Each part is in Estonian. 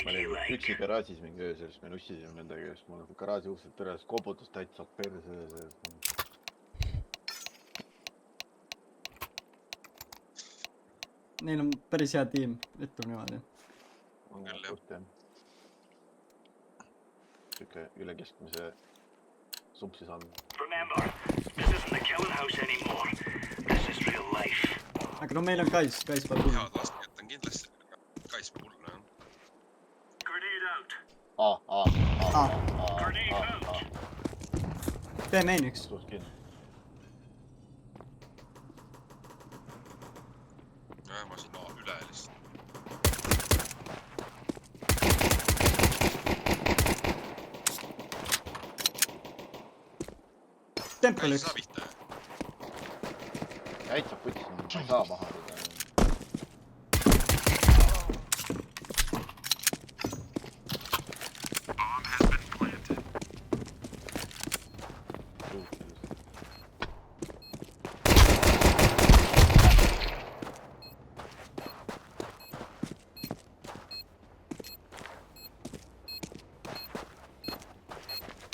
ma olin üksi garaažis mingi öösel, siis me nussisime nendega ja siis mul garaaži uksed tõres koputus täitsa perse sees. Neil on päris hea tiim, ütleme niimoodi. On küll jah. Siuke üle keskmise supsi saanud. Remember, this isn't the killing house anymore. This is real life. Aga no meil on Kais peab tulnud. Head laskjad on kindlasti. Kais peab hullu, jah. Grenade out. Grenade out. Tee main üks. Suht kinni. Jah, ma siin üle lihtsalt. Tempel Kais üks. saa pihta, jah. Täitsa putsin, ma ei saa maha teda.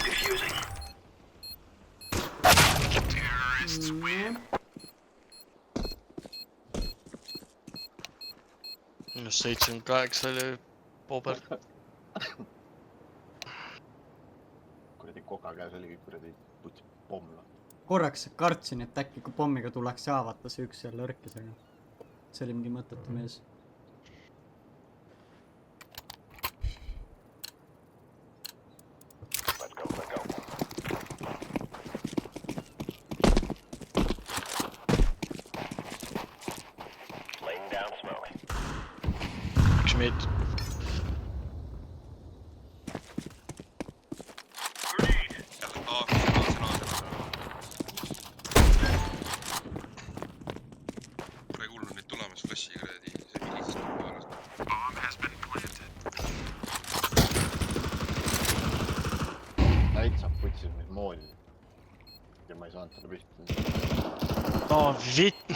Defusing. Minus 78 oli Bober. Kuradi koka käes oligi kuradi putsi pomm. Korraks kartsin, et äkki kui pommiga tuleks saavata see üks seal lõrkis, aga see oli mingi mõttetu mees. Üks meid. Pole kuulnud neid tulemas flassi kuradi, see milisest poolest. Täitsa putsin neid mooli. Ja ma ei saanud talle pihta. Oh, vitt.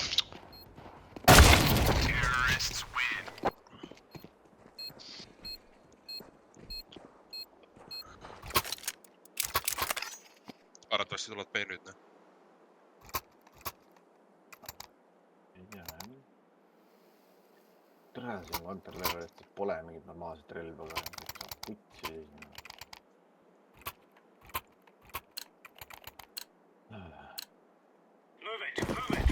Arvatavasti tuled B nüüd, noh. Ei tea. Tõenäoliselt siin Counter-Levelist pole mingit normaalset relva ka. Putsi seisma. Move it, move it.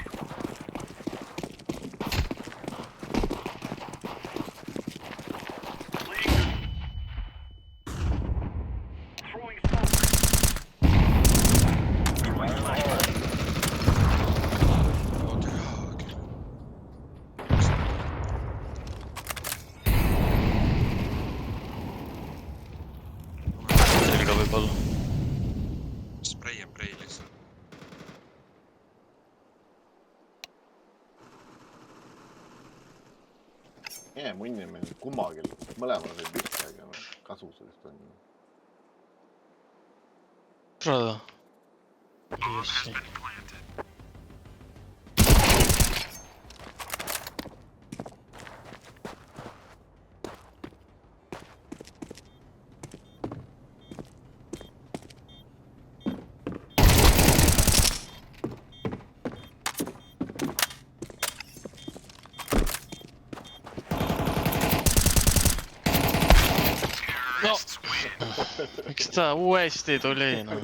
Throwing smoke. Throwing flashbang. Oota, okei. Selga võib-olla. Spray and pray lihtsalt. Munni meil kummagil, mõlemal võib pihta, aga kasu sellest on. Prada. Jossi. No, miks ta uuesti tuli, noh?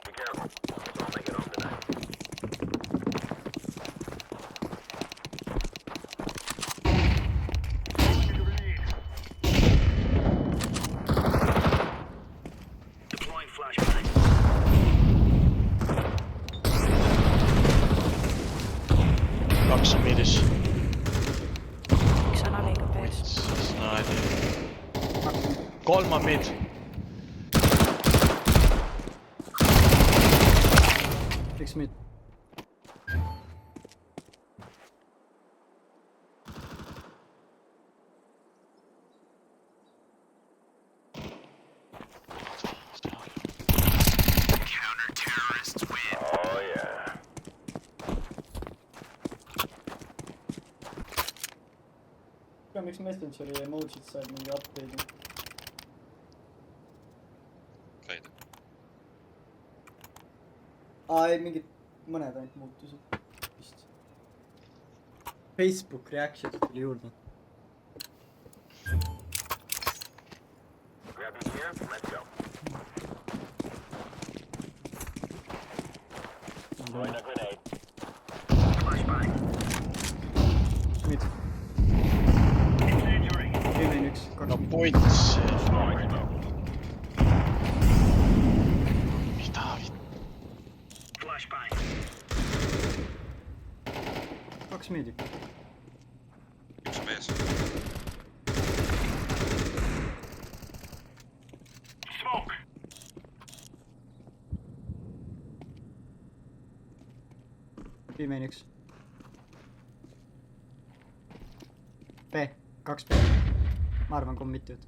Be careful. Let's all make it home tonight. Deploying flashbang. Kaks on midis. Üks on aliga pees. Kolm on mid. Üks mid. tea miks Messengeri emotsid said mingi update'i. Said. Ei mingid mõned ainult muutusid vist. Facebook reactions tuli juurde. Mid. Viimein üks, kaks no mid. points. Mida? Flashbang. Kaks midi. Üks on mees. Smoke. Viimein üks. B, 2 B. Ma arvan committed.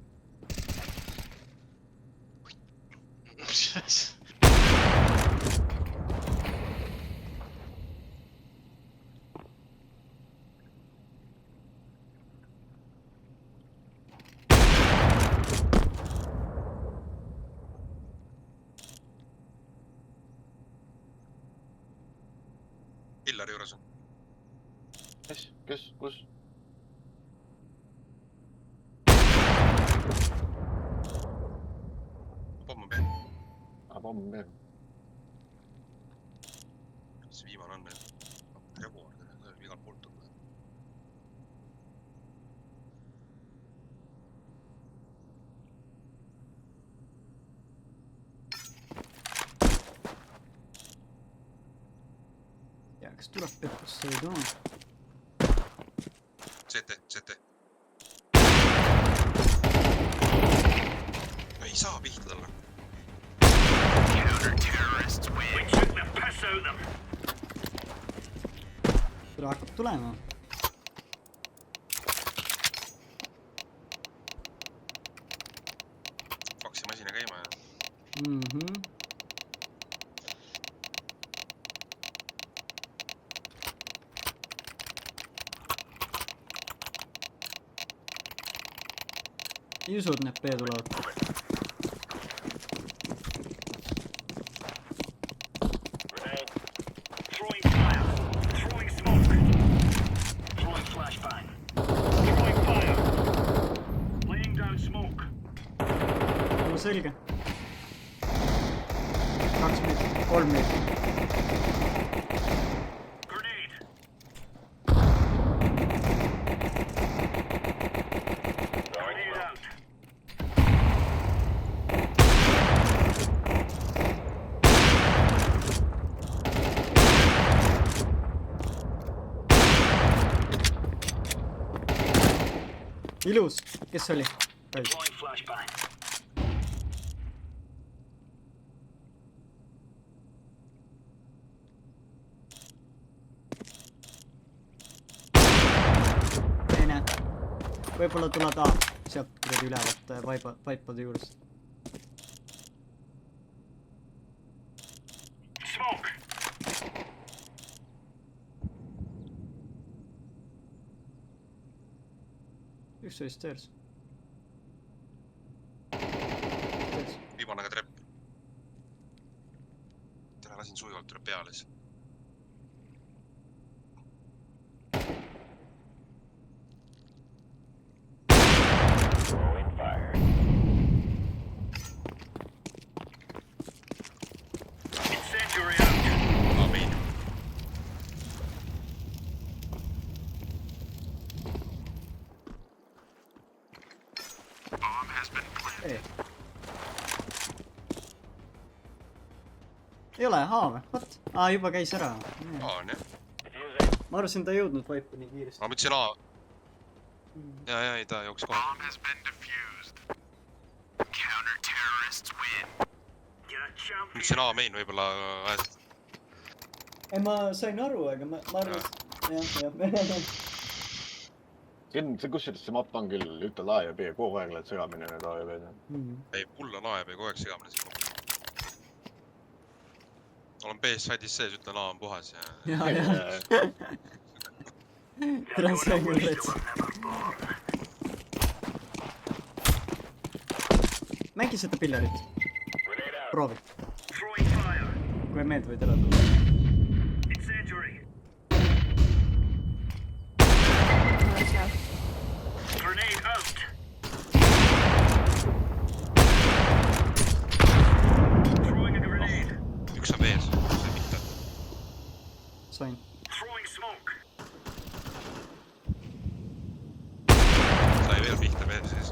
Pillari juures on. Kes, kus? Pomm on peal. Pomm veel. See viimane on meil. Revuar, igal poolt on. Ja kas tuleb peppusse või too? CT. Ei saa pihta talle. Counter-terrorists win. We took the piss out of them. Tule hakkab tulema. Faksi masina käima ja... Ei usu, et need B tulevad. Throwing fire. Throwing smoke. Throwing flashbang. Throwing fire. Laying down smoke. No selge. 2 mid, 3 mid. Grenade. Grenade out. Ilus, kes oli? Deploying flashbang. Teine. Võib-olla tuled A, sealt kuradi ülevalt vaipade juurest. Smoke. Üks oli stairs. Viimane ka trepp. Tere, lasin sujuvalt üle peale siis. Incendiary out. Amin. Bomb has been planted. Ei ole, A või? What? A juba käis ära. A on jah. Ma arvasin, ta ei jõudnud vaipa nii kiiresti. Ma mõtlesin A. Ja, ei ta jooks kohe. Bomb has been defused. Counter-terrorists win. Mõtlesin A main võib-olla ajas. Ei, ma sain aru, aga ma arvasin... Jah. See kusjuures see mapp on küll ütel A ja B, kogu aeg lähed segamine need A ja B-d. Ei, mul on A ja B kogu aeg segamine siin. Olen B-side'is sees, ütlen A on puhas ja... Tere, see on küll rets. mängi seda pillerit. Proovi. Throwing fire. Kui ei meeldi, võid ära tulla. Incendiary. Grenade out. Throwing a grenade. Üks on vees, see mitte. Sain. Throwing smoke. Sai veel pihta vees sees.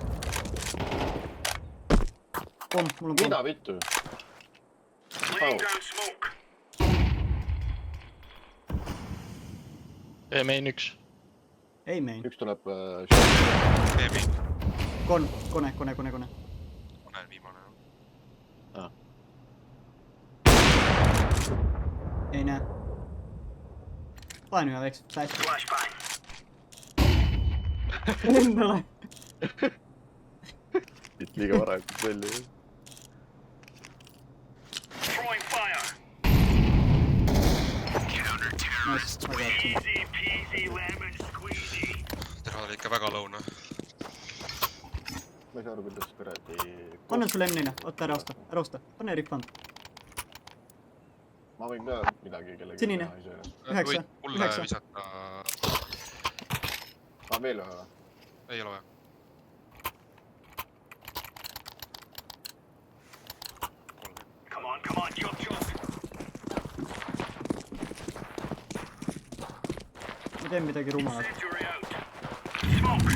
Pomm, mul on mida pomm. vittu? Laying down smoke. main 1. Ei main. Üks tuleb Veemin. Kone. Olen viimane. Ei näe. Paen ühe väikse sääst. Flashbang. Endale. liiga varakult välja. Throwing fire. Nice, väga hea. Easy peasy lemon squeezy. Terve oli ikka väga lõuna. Ma ei saa aru, kuidas kuradi... Annan sulle M4, oota ära osta, pane refund. Ma võin ka midagi kellegi... Sinine. 9, Võid mulle 9. visata... Veel ühe või? Ei ole vaja. Come on, jump. Ma teen midagi rumalat. Incendiary out. Smoke.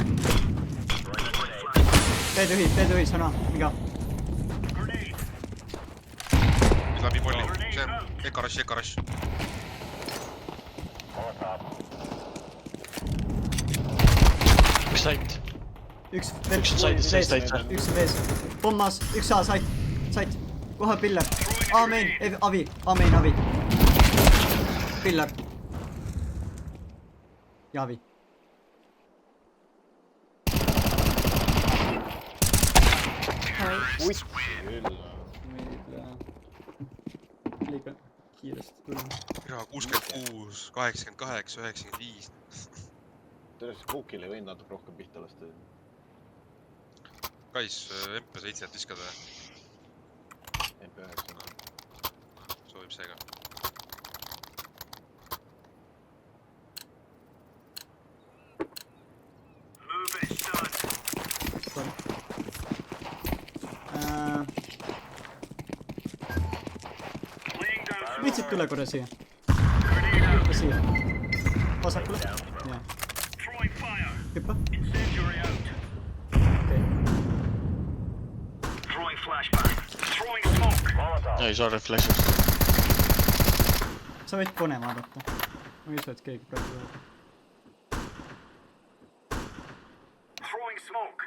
Tee tühi, sõna, miga. Grenade. Nüüd läbi molli. See on ekarash. Üks sait. Üks veel. Üks sait, vees. sait. Üks on vees. Pommas, üks A, sait. Kohe piller. Amen, avi. Piller. Ja avi. Uits küll. Liiga kiiresti tulema. Jaa, 66, 88, 95. Tõenäoliselt Cookil ei võinud natuke rohkem pihta lasta. Kais, MP7 viskad või? MP9. Soovib seega. Move it, son. Sorry. Laying down smoke. Vitsid, tule korra siia. Grenade out. Siia. Vasakule. Jaa. Throwing fire. Hüppa. Incendiary out. Okei. Throwing flashbang. Throwing smoke. Ei saa refleksist. Sa võid kone vaadata. Ma ei usu, et keegi praegu vaadata. Throwing smoke.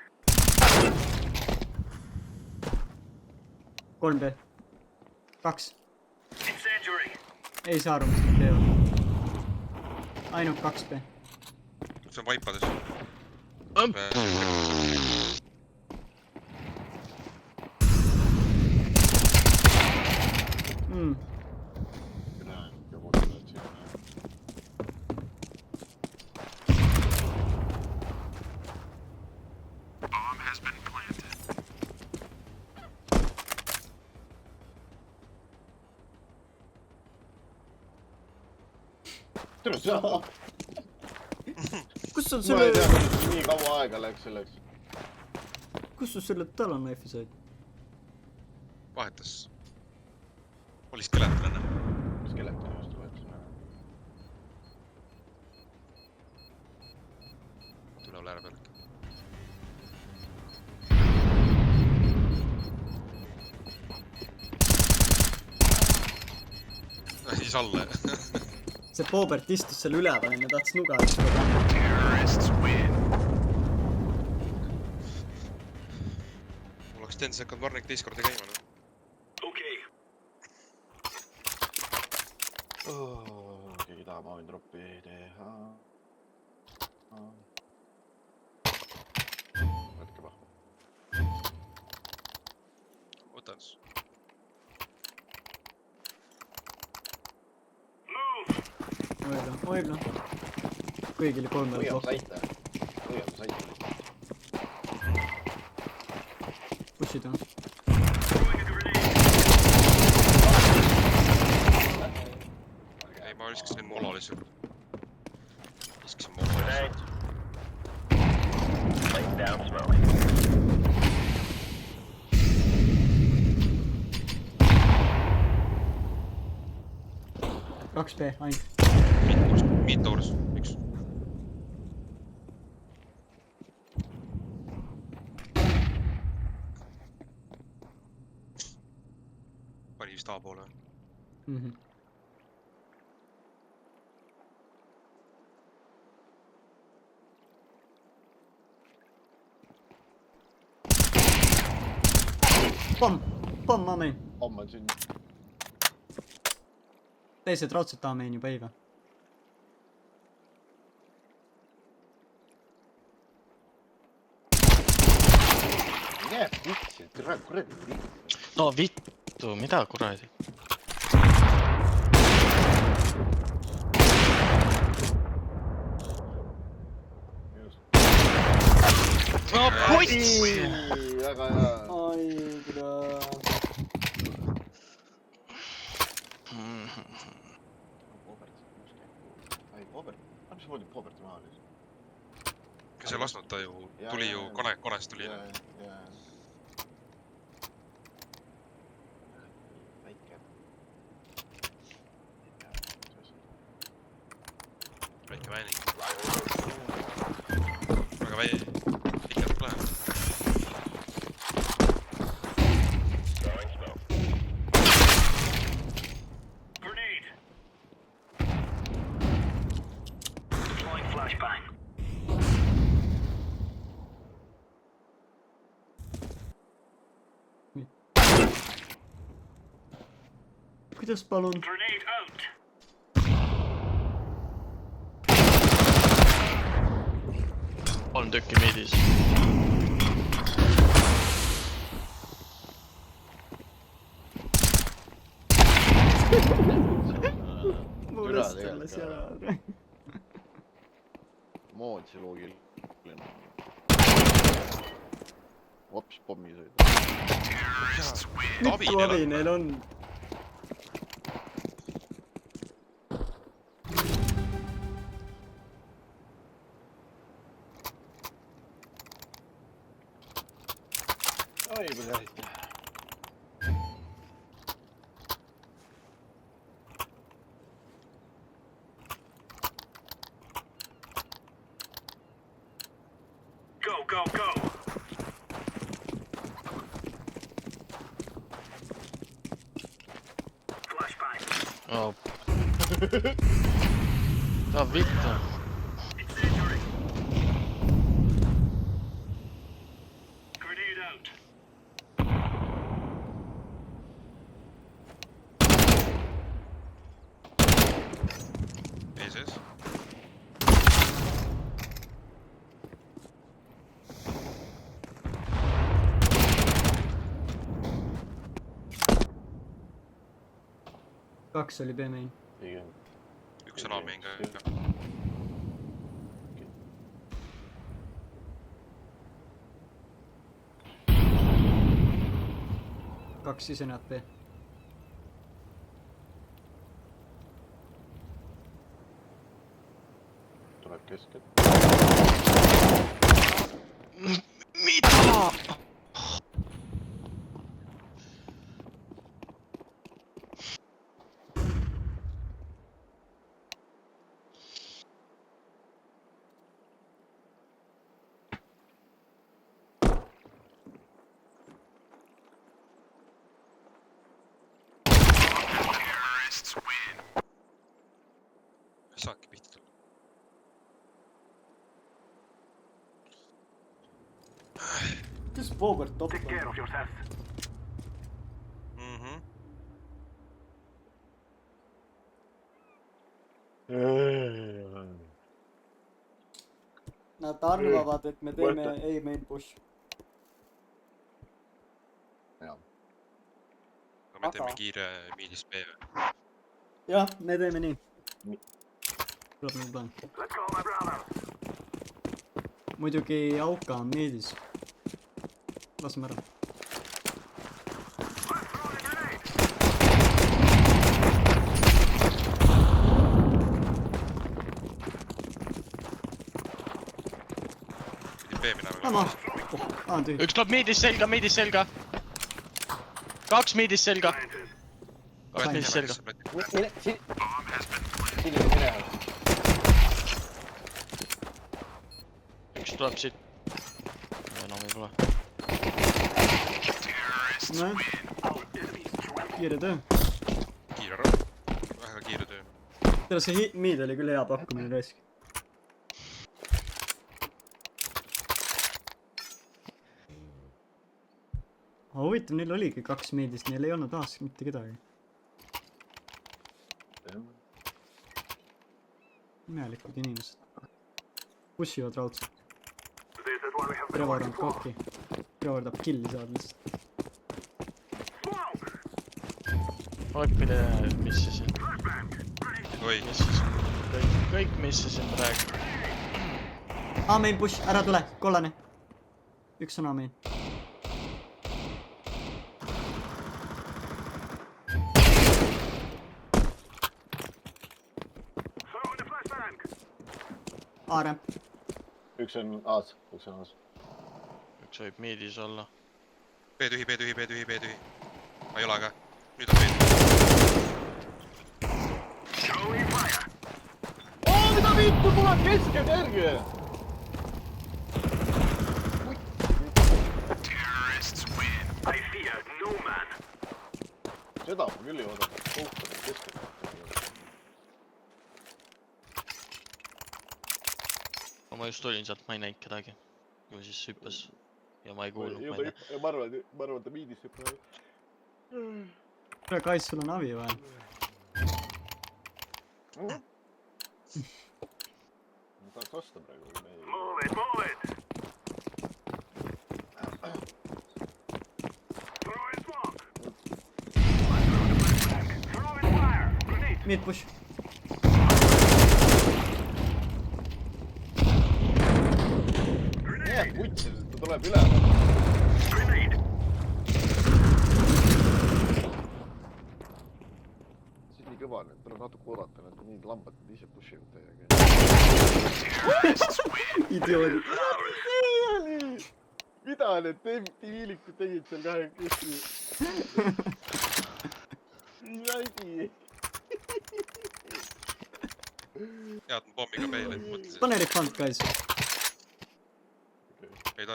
3B. 2. Incendiary. Ei saa aru, mis nad teevad. Ainult 2B. See on vaipades. Joku tuleb siin. Tere, saa! Kus sul Ma ei selle... tea, nii kaua aega läks selleks. Kus sul selle talonlife'i said? Vahetas. Oli skeleton enne. Skeletoni vastu võetasime. Tuleb lääre peale. Siis alla. See Boobert istus seal üleval ja tahtis nuga üks seda panna. Mul oleks 10 sekund varnik teist korda käima. Okay. Keegi tahab ma võin droppi teha. Võtke pahva. Võtan siis. Move. Oibla. Kõigile 3 Hoiab blokk. saite. Hoiab saite. Pushid on. ma viskasin mola lihtsalt. Viskasin mola lihtsalt. Laying down smoke. 2B ainult. Mid-doors, üks. Pani vist A poole. Pomm A-main. Homme on siin. Teised raudselt A-main juba ei või? Mine putsi, tere kuradi. No vittu, mida kuradi? No puts! Väga hea. Ai, kurat. Ai, Pobert. Mis moodi Poberti maha oli? Kes ei lasknud, ta ju tuli ju konest tuli. Väike. Väike väinik. Väga väike läheb. Grenade. Deploying flashbang. Kuidas palun? Grenade out. Kolm tükki midis. Muudest alles ära. Moodsi loogil. Hops, pommi sõid. Mitu abi neil on? Oi, kui tehti. Go, go, go. Flashbang. Oh. No vittu. Incendiary. Grenade out. Eeses. Kaks oli B-main. Üks on A-main ka. Kaks sisenevad B. Tuleb keskelt. Mida? Ei saaki pihta tulla. Kes Pobert top Take care on? of yourself. Nad arvavad, et me teeme A-main push. Jaa. Aga me teeme kiire miidis B või? Jah, me teeme nii. Tuleb nagu plaan. Let's go, my brother. Muidugi Auka on miidis. Laseme ära. I'm throwing a grenade. B minema. Läma! On tühi. Üks tuleb miidis selga. 2 miidis selga. 2 miidis selga. Mine, sinni mine. Üks tuleb siit. Enam ei tule. Näe. Kiire töö. Väga kiire töö. Teile see miid oli küll hea pakkumine raisk. Aga huvitav, neil oligi 2 miidist, neil ei olnud aastas mitte kedagi. Imelikud inimesed. Pussivad raudselt. Trevor on kokki. Trevor tahab killi saada lihtsalt. Oipide missasin. Oi. Kõik missasin praegu. A-main push, ära tule, kollane. Üks on A-main. A-ramp. Üks on A-s. Üks võib miidis olla. B tühi. Ma ei ole ka. Nüüd on B. Mida vittu, mul on kesked järgi! Seda ma küll ei oodanud. Kohtunud kesked. Ma just olin sealt, ma ei näinud kedagi. Ju siis hüppas. Ja ma ei kuulnud, ma ei tea. Ma arvan, ta miidis hüppas. Tere, Kais, sul on avi vaja. Ma tahaks osta praegu. Move it! Throwing smoke! Throwing fire! Grenade! Mid push. Jääb kutsi, ta tuleb üle. Grenade! Siis nii kõva nüüd, tuleb natuke oodata, nad nii lambad ise pushivad täiega. Idioodid. Mida need diviilikud tegid seal kahekesti? Nii vägi. Jaatan pommiga peile, et mõtlesin. Pane refund, Kais. Ei ta...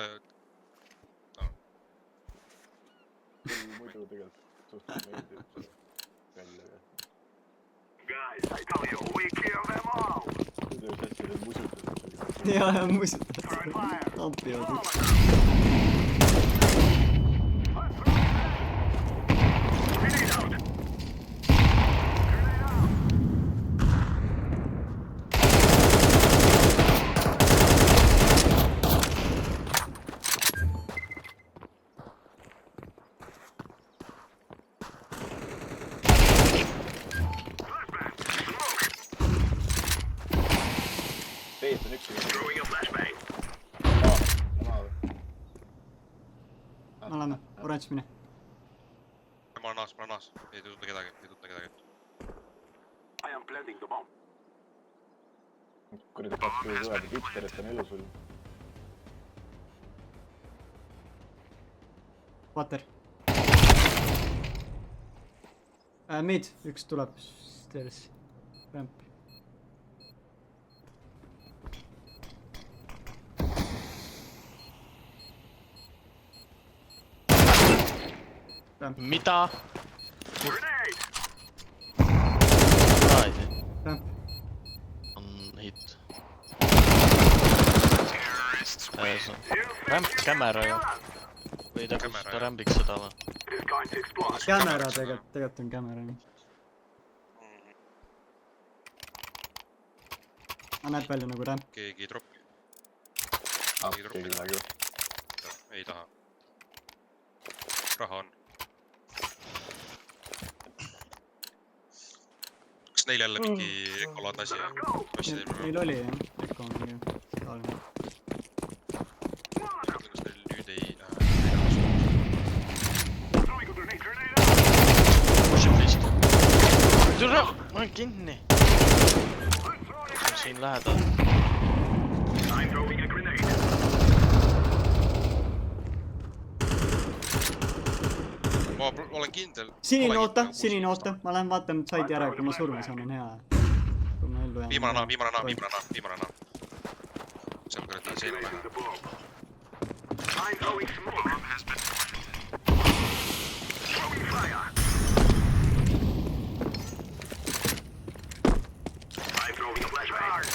Muidu tegelikult suhteliselt meeldib välja. Guys, I tell you, we kill them all! Muidu üks hästi need musutavad. Ja musitad. Ampivad üks. Grenade out! Tees on üks. Throwing a flashbang! Me oleme, oranž mine. Ma olen naas. Ei tunda kedagi. I am planting the bomb. Kuradi kaks kui tulevad Victor, et on elus veel. Water. Mid, üks tuleb stairs. Ramp. Ramp. Mida? Grenade! Praedi. Ramp. On hit. Ramp kämera ju. Või ta kus ta rambiks seda või? It is going to explode. Kämera tegelikult on kämera. Aga näeb välja nagu ramp. Keegi ei droppi. Keegi midagi. Ei taha. Raha on. Kas neil jälle mingi ekolaadne asi? Neil oli jah, Eko on mingi taoline. Kas neil nüüd ei... Throwing a grenade! Push it vist. Türa! Ma olen kinni. Siin lähedal. I'm throwing a grenade! ma olen kindel. Sinine oota, ma lähen vaatan saidi ära, kui ma surma saan, on hea. Kui ma ellu jään. Viimane naa. Seal kuradi seina taga. I'm throwing smoke. Bomb has been throwing fire. I'm throwing a flashbang.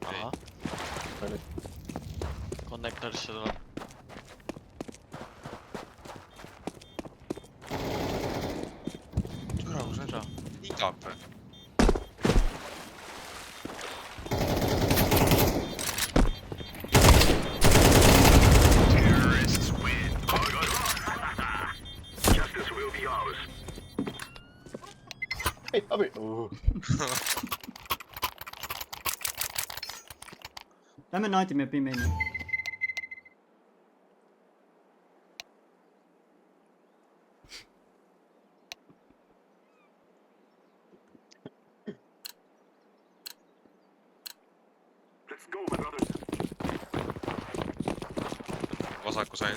ahah , konnektorisse tuleb . Türa, kus on ? Igab või ? Terrorists win. Justice will be ours. ei , abi . Lähme naadime pimeni . Let's go, my brothers. Vasaku saidi .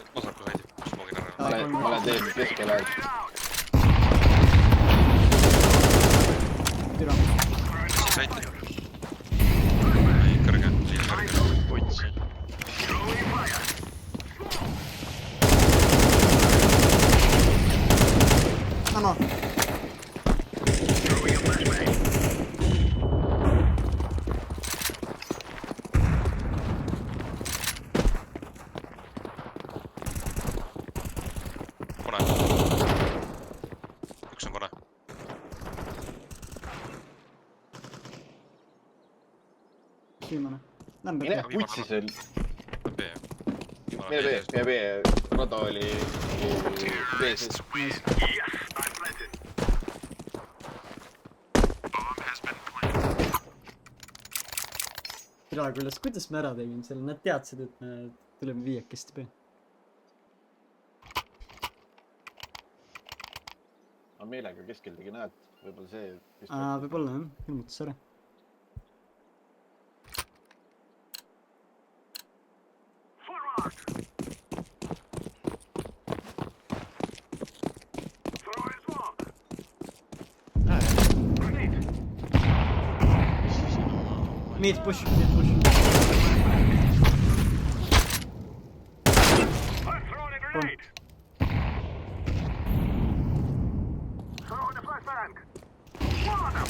Smogin ära . ma olen teinud keskel aeg . Türa . Mis saite ? Ei , kõrge . Liiga kõrge . Putsi . Throwing fire. Sama . Throwing a flashbang. Kone . Üks on kone . Viimane . Lämbe . mine putsi seal . B . mine B , rada oli B sees . Yes, I'm planted. Bomb has been planted. Türa , kuidas me ära tegime selle , nad teadsid , et me tuleme viiekesti B . ma meelega keskel tegi näed , võib-olla see . Võib-olla jah , ilmutas ära . Forward. Throwing smoke. Grenade. Mid push . I'm throwing a grenade. Throwing a flashbang. One of them.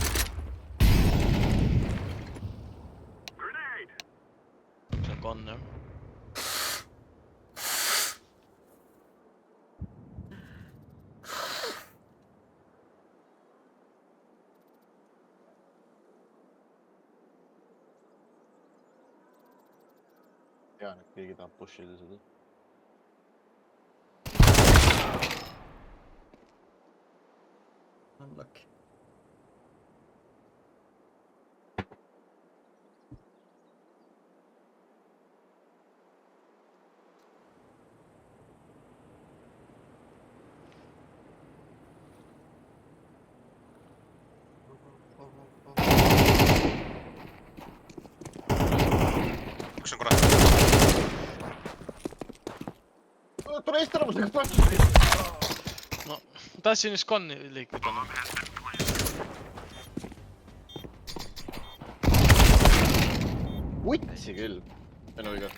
Grenade. see on konn jah . tean , et keegi tahab push ida seda . Unlucky . Üks on kone . tule Eesti arvamusega toetus . no , tahtsin just konni liikuda . vutsi küll . minu viga .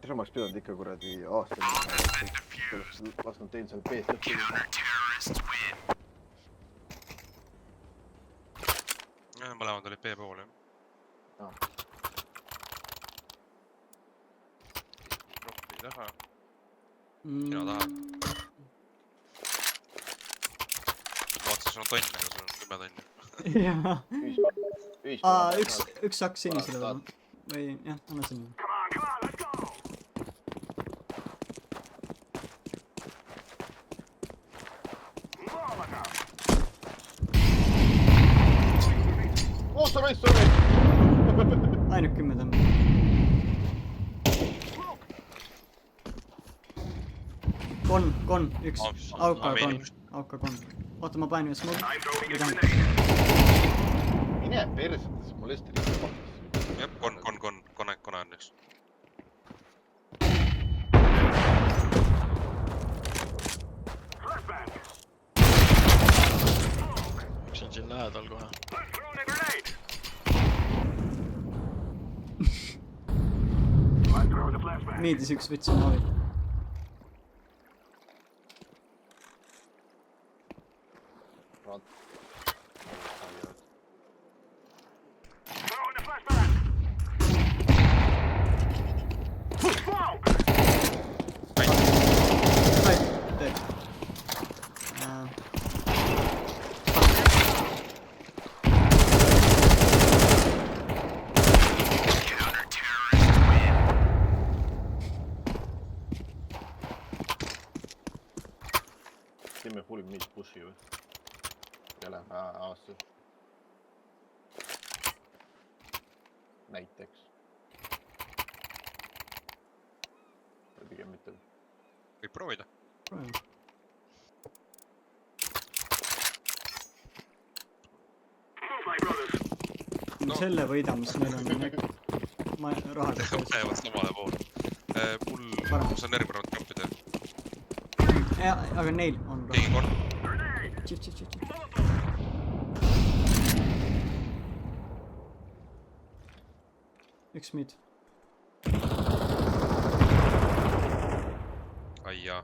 tere , ma oleks pidanud ikka kuradi aastani . lasknud teinud seal B-st lõppu . Mõlemad olid B pool jah . Roppi taha . Sina taha . Vaatasin , sul on tonn , aga sul on 10 tonni . jah . üks saks sinisele veel . või jah , anna sinna . Come on, let's go. Molotov. oh , sorry . ainult 10 tõmba . konn , üks . auka konn . oota, ma panen ju smoke. mine persetes, mul Eesti riik kohtas. jah, kone on üks. üks on siin lähedal kohe. Meedis üks võtsi maavi. Teeme full meet push'i või? Ja läheme A-sse. Näiteks. Või pigem mitte. Võib proovida. Proovime. Selle võidame, siis meil on rahad. Lähevad samale poole. Mul on järgmine round kampida. Aga neil on Keegi kon. Chill. Üks mid. Ai jaa.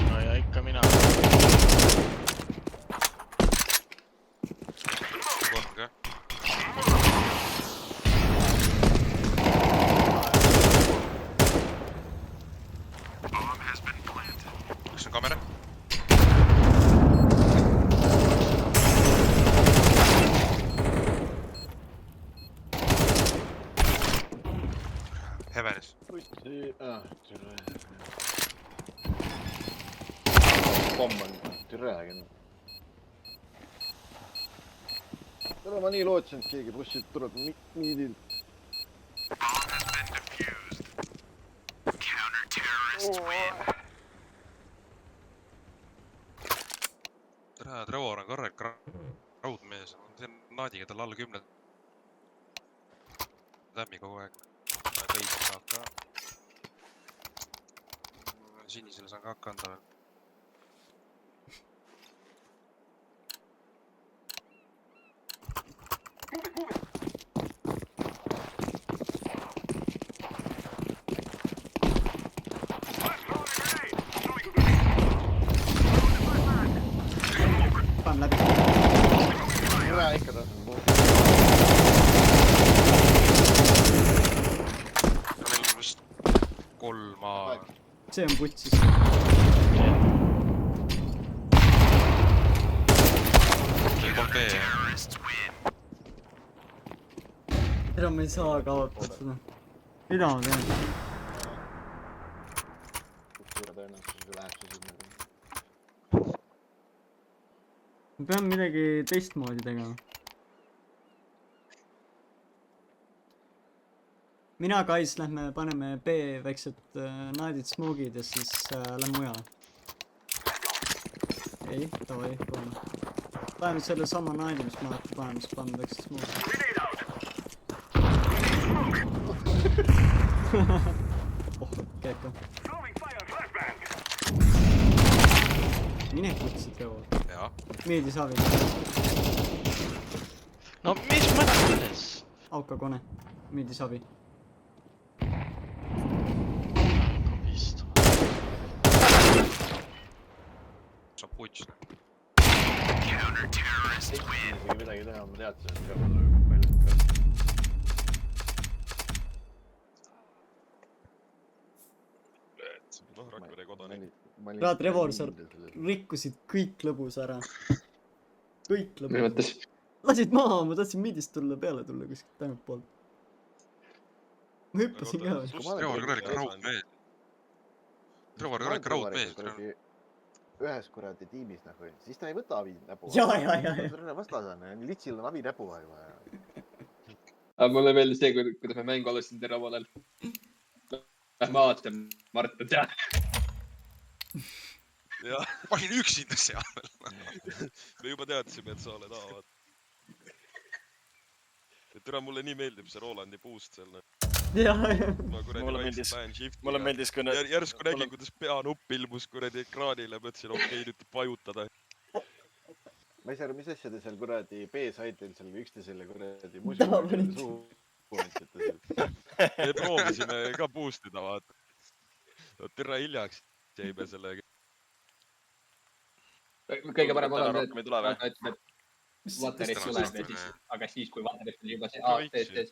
No ja ikka mina. Koht ka. Üks on kamera. Hevenis. Pomm on türäägi. Täna ma nii lootsin, et keegi push'id tuleb miidilt. Tere, Trevor on korralik raudmees. See on naadiga tal alla 10. Lämmi kogu aeg. Teisi saab ka. Sinisele saan ka hakka anda veel. Pan läbi. Türää ikka tahtnud muu. Meil on vist 3 A. See on putsis. See on 3 B. Ega me ei saa kaotada seda. Mida ma teen? Suure tõenäosusega läheb see sinna. Ma pean midagi teistmoodi tegema. Mina, Kais, lähme paneme B väiksed naadid smoogid ja siis lähme mujale. Ei, davai, paneme. Paneme selle sama naadi, mis ma hakkan panema, siis paneme väiksed smoogid. Oh, käeka. Mine kutsi, Trevor. Jaa. Meedi saavi. No mis mõttes? Auka kone. Meedi saavi. Vist. Saab puutsi. Isegi midagi teha, ma teadsin, et peab olla palju. Noh, Rakvere kodanik. Raad, Trevor, sa rikkusid kõik lõbus ära. Kõik lõbus. Lasid maha, ma tahtsin midist tulla peale tulla kuskilt ainult poolt. Ma hüppasin ka veel. Trevor korralik raudmees. Trevor korralik raudmees. Ühes kuradi tiimis nagu, siis ta ei võta abi näpu. Ja. Vastasane, litsil on abi näpu vaja. aga mulle meeldis see, kuidas me mängu alustasime terve poolel. Lähme vaatame, Mart on seal. ja ma olin üksinda seal. me juba teadsime, et sa oled aavad. Türa mulle nii meeldib see Rolandi boost seal. jah, Ma kuradi Mulle vaikselt meeldis- lähen shiftiga. mulle meeldis, kui need... Järsku nägin, kuidas peanupp ilmus kuradi ekraanile. Mõtlesin, okei, nüüd vajutada. ma ei saa aru, mis asja te seal kuradi B-saidil seal üksteisele kuradi Taha musu panite. suhu andsite seal. Me proovisime ka boost ida, vaata. Terve hiljaks jäime sellega. Kõige parem osa on rohkem ei tule või? see, et mis Waterist täna tuleb saab, ja siis, jah. aga siis, kui Waterist on juba see Ikka A-T-T,